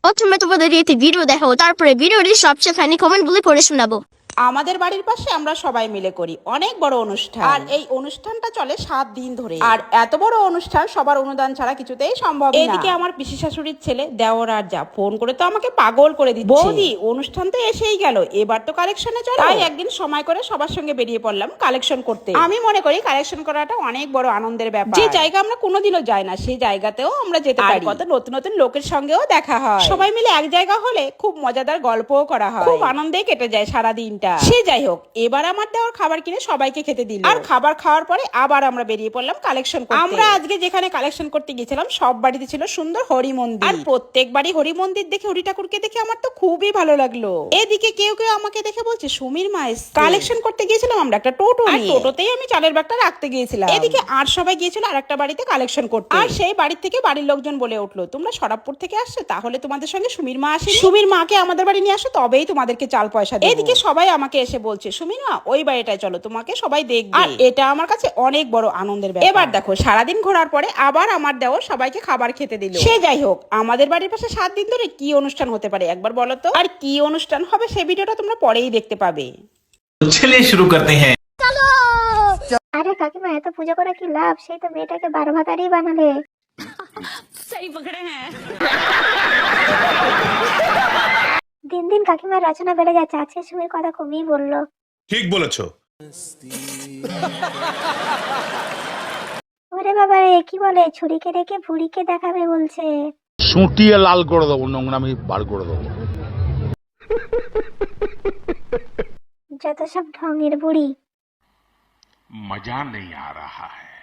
প্রথমে তোমাদের একটি ভিডিও দেখাবো, তারপরে ভিডিওটি সবচেয়ে ফানি কমেন্টগুলি পড়ে শোনাবো। আমাদের বাড়ির পাশে আমরা সবাই মিলে করি অনেক বড় অনুষ্ঠান, আর এই অনুষ্ঠানটা চলে 7 দিন ধরে। আর এত বড় অনুষ্ঠান সবার অনুদান ছাড়া কিছুতেই সম্ভব না। এদিকে আমার পিসি শাশুড়ির ছেলে দেওর আর যা ফোন করে তো আমাকে পাগল করে দিচ্ছে, বৌদি অনুষ্ঠান তো এসেই গেল, এবার তো কালেকশনে চলো। তাই একদিন সময় করে সবার সঙ্গে বেরিয়ে পড়লাম কালেকশন করতে। আমি মনে করি কালেকশন করাটা অনেক বড় আনন্দের ব্যাপার। যে জায়গা আমরা কোনোদিনও যাই না সেই জায়গাতেও আমরা যেতে পারি, কত নতুন নতুন লোকের সঙ্গেও দেখা হয়। সবাই মিলে এক জায়গা হলে খুব মজাদার গল্পও করা হয়, খুব আনন্দে কেটে যায় সারা দিনটা। সে যাই হোক, এবার আমার দেওয়ার খাবার কিনে সবাইকে খেতে দিল, আর খাবার খাওয়ার পরে আবার আমরা বেরিয়ে পড়লাম কালেকশন করতে। আমরা আজকে যেখানে কালেকশন করতে গিয়েছিলাম সব বাড়িতে ছিল সুন্দর হরি মন্দির, আর প্রত্যেক বাড়ি হরি মন্দির দেখে, হরি ঠাকুরকে দেখে আমার তো খুবই ভালো লাগলো। এদিকে কেউ কেউ আমাকে দেখে বলছে সুমির মা এসেছে। কালেকশন করতে গিয়েছিলাম আমরা একটা টোটো নিয়ে, টোটোতেই আমি চালের ব্যাগটা রাখতে গিয়েছিলাম। এদিকে আর সবাই গিয়েছিল আর একটা বাড়িতে কালেকশন করতে, আর সেই বাড়ি থেকে বাড়ির লোকজন বলে উঠলো, তোমরা সরাবপুর থেকে আসছো, তাহলে তোমাদের সঙ্গে সুমির মা আসে, সুমির মাকে আমাদের বাড়ি নিয়ে আসো, তবেই তোমাদেরকে চাল পয়সা দেব। এদিকে সবাই আমাকে এসে বলছে সুমির মা ওই বাড়িটায় চলো, তোমাকে সবাই দেখবে। আর এটা আমার কাছে অনেক বড় আনন্দের ব্যাপার। এবার দেখো সারাদিন ঘোরার পরে আবার আমার দেওর সবাইকে খাবার খেতে দিল। সে যাই হোক, আমাদের বাড়ির পাশে 7 দিন ধরে কি অনুষ্ঠান হতে পারে একবার বলো তো, আর কি অনুষ্ঠান হবে সে ভিডিওটা তোমরা পরেই দেখতে পাবে। चलिए शुरू करते हैं। আরে কাকিমা, এত পূজা করে কি লাভ? সেই তো মেয়েটাকে 12 ভাতারই বানালে। দিন দিন কাকিমার রচনা বেড়ে যাচ্ছে, আজকে সুমির কথা কমই বললো। ঠিক বলেছো। ওরে বাবা রে, কি বলে, ছুরিকে রেখে ভুড়িকে দেখাবে বলছে। সুটিয়ে লাল করে দেবো, নোংরামি বার করে দেবো। যত সব ঢঙের বুড়ি। মজা নেই আ রাহা হ্যায়।